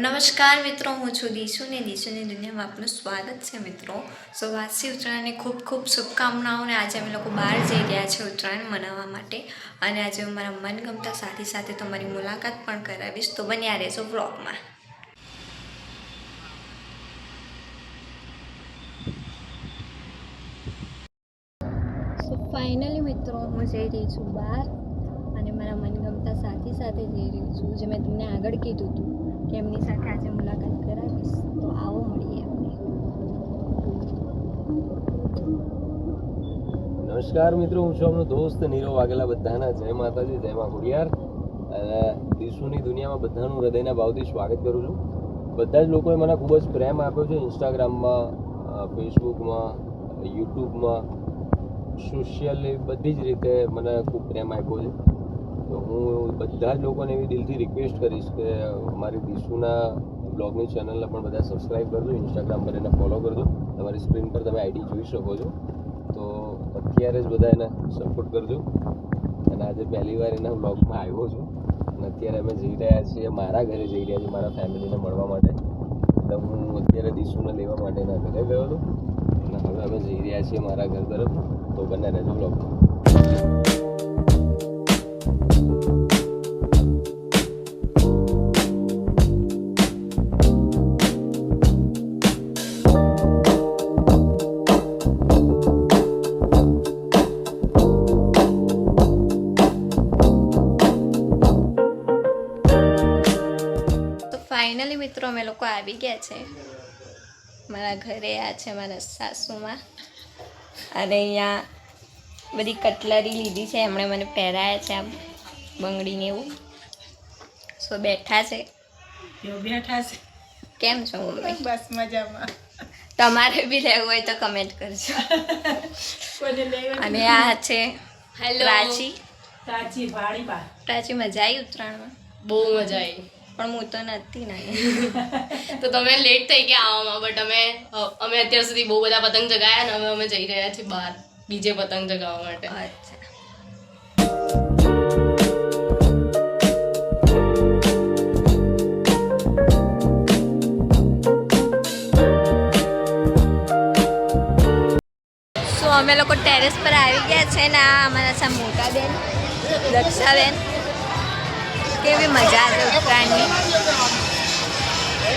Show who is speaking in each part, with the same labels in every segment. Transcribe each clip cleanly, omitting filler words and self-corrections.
Speaker 1: નમસ્કાર મિત્રો, હું છું દીશુ ને દીશુની દુનિયામાં આપનું સ્વાગત છે મિત્રો. સો વાસી ઉત્તરાયણની ખૂબ ખૂબ શુભકામનાઓ. અને આજે અમે લોકો બહાર જઈ રહ્યા છે ઉત્તરાયણ મનાવવા માટે. અને આજે હું મારા મનગમતા સાથી સાથે તમારી મુલાકાત પણ કરાવીશ, તો બન્યા રહેજો બ્લોગમાં. સો ફાઇનલી મિત્રો, હું જઈ રહી છું બહાર અને મારા મનગમતા સાથી સાથે જઈ રહી છું, જે મેં તમને આગળ કીધું હતું કે એમની સાથે આજે મુલાકાત કરાવીશ. તો આવો મળીએ આપણે.
Speaker 2: નમસ્કાર મિત્રો, હું છું આપનો દોસ્ત નીરવ વાઘેલા. બધાના જય માતાજી, જય મા ખોડિયાર. અને દીશુની દુનિયામાં બધાનું હૃદયના ભાવથી સ્વાગત કરું છું. બધા જ લોકોએ મને ખૂબ જ પ્રેમ આપ્યો છે. ઇન્સ્ટાગ્રામમાં, ફેસબુકમાં, યુટ્યુબમાં, સોશિયલી બધી જ રીતે મને ખૂબ પ્રેમ આપ્યો છે. તો હું બધા જ લોકોને એવી દિલથી રિક્વેસ્ટ કરીશ કે મારી દીશુના બ્લોગની ચેનલને પણ બધા સબસ્ક્રાઈબ કરજો. ઇન્સ્ટાગ્રામ પર એને ફોલો કરજો. તમારી સ્ક્રીન પર તમે આઈડી જોઈ શકો છો. તો અત્યારે જ બધા એને સપોર્ટ કરજો. અને આજે પહેલી વાર એના બ્લોગમાં આવ્યો છું. અને અત્યારે અમે જઈ રહ્યા છીએ, મારા ઘરે જઈ રહ્યા છીએ, મારા ફેમિલીને મળવા માટે. એટલે હું અત્યારે દીશુને લેવા માટે એના ઘરે ગયો હતો. અને હવે અમે જઈ રહ્યા છીએ મારા ઘર તરફ. તો બંને રહેજો બ્લોગમાં.
Speaker 1: ફાઇનલી મિત્રો, અમે લોકો આવી ગયા છે મારા ઘરે. આ છે મારા સાસુમાં. અને અહીંયા બધી કટલરી લીધી છે, એમણે મને પહેરાયા છે, આમ બંગડીને એવું. સો બેઠા છે. કેમ છો મમ્મી?
Speaker 3: બસ મજામાં.
Speaker 1: તમારે બી લેવું હોય તો કમેન્ટ કરજો. અને આ છે પ્રાચી. પ્રાચી મજા આવી ઉત્તરાયણમાં?
Speaker 3: બહુ મજા આવી.
Speaker 1: પણ હું તો નથી ને.
Speaker 3: તો તમે લેટ થઈ ગયા આવવામાં, બટ અમે અત્યાર સુધી બહુ બધા પતંગ ચગાવ્યા ને હવે અમે જઈ રહ્યા છીએ બહાર બીજે પતંગ ચગાવવા માટે.
Speaker 1: અચ્છા. સો અમે લોકો ટેરેસ પર આવી ગયા છે ને આ અમારા સા મોટા બેન દક્ષાબેન. કેવી મજા આવે ઉત્તરાયણની.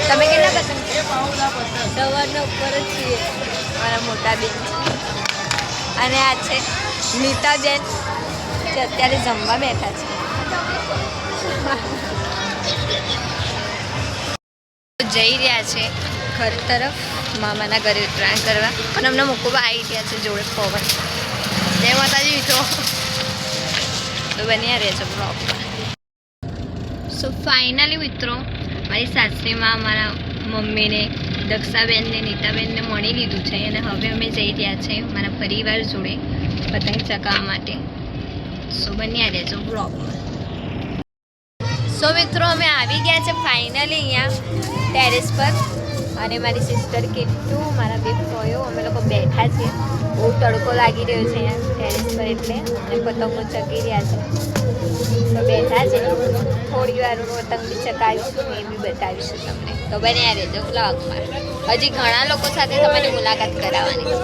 Speaker 1: તમે કેટલા પસંદ સવારના ઉપર જ છીએ. મારા મોટા બેન અને આ છે નીતાબેન, જે અત્યારે જમવા બેઠા છે. જઈ રહ્યા છે ઘર તરફ, મામાના ઘરે ઉત્તરાયણ કરવા. અને અમને મૂકવા આવી ગયા છે જોડે પવન. જય માતાજી મિત્રો. તો બન્યા રહેજો બ્લોગમાં. સો ફાઇનલી મિત્રો, મારી સાસરીમાં મારા મમ્મીને, દક્ષાબેનને, નીતાબેનને મળી લીધું છે. અને હવે અમે જઈ રહ્યા છીએ મારા પરિવાર જોડે પતંગ ચગાવવા માટે. સો બન્યા રહેજો બ્લોગમાં. સો મિત્રો, અમે આવી ગયા છે ફાઇનલી અહીંયા ટેરેસ પર. અને મારી સિસ્ટર કિટ્ટુ, મારા બે ફોયો, અમે લોકો બેઠા છીએ. બહુ તડકો લાગી રહ્યો છે અહીંયા ટેરેસ પર, એટલે અને પતંગો ચગી રહ્યા છે. તો બેઠા છે. થોડી વાર પતંગ બી ચગાવીશું, એ બી બતાવીશું તમને. તો બન્યા રહેજો બ્લોગમાં. હજી ઘણા લોકો સાથે તમારી મુલાકાત કરાવવાની છે.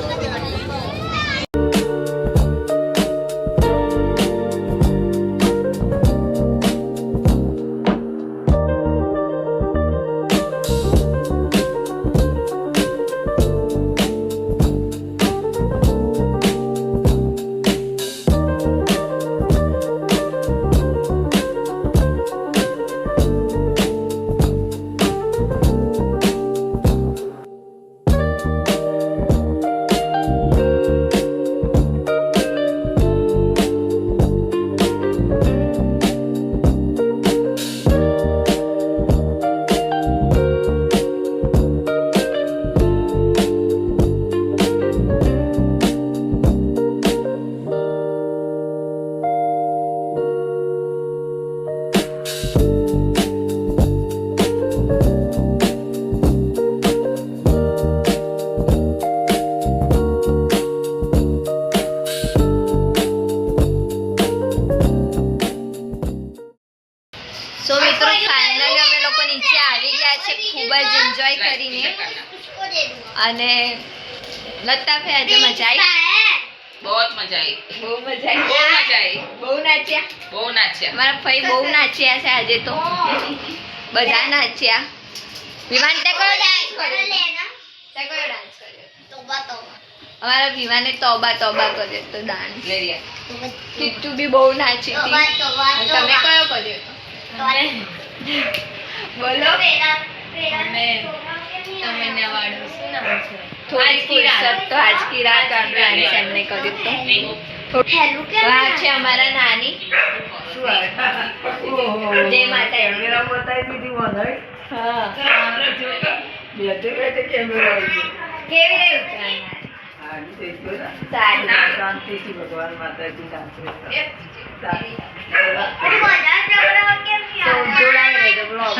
Speaker 1: ખૂબ જ એન્જોય કરીને અને લતાફે આજે મજા આવી
Speaker 4: बहुत मजा आई
Speaker 1: બહુ મજા
Speaker 4: बहुत
Speaker 1: આવી
Speaker 4: मजा आई
Speaker 1: બહુ નાચ્યા
Speaker 4: बहुत नाचा
Speaker 1: મારા ભાઈ બહુ નાચ્યા છે આજે તો બધા નાચ્યા વિમાન તે કયો ડાન્સ કર્યો તે કયો ડાન્સ કર્યો અમારા વિમાને તોબા તોબા કર્યો તો ડાન્સ
Speaker 4: ले लिया
Speaker 1: કિટ્ટુ બી બહુ નાચી હતી અને તમે કયો કર્યો બોલો થોડી ફુરસત તો આજ કી રાત ડાન્સ એમને કર્યું તો આ છે અમારા નાની જય માતાજી હા કેવી રહી ઉત્તરાયણ
Speaker 5: ભગવાન માતાજી
Speaker 1: તો જોડાઈ રહેજો બ્લોગ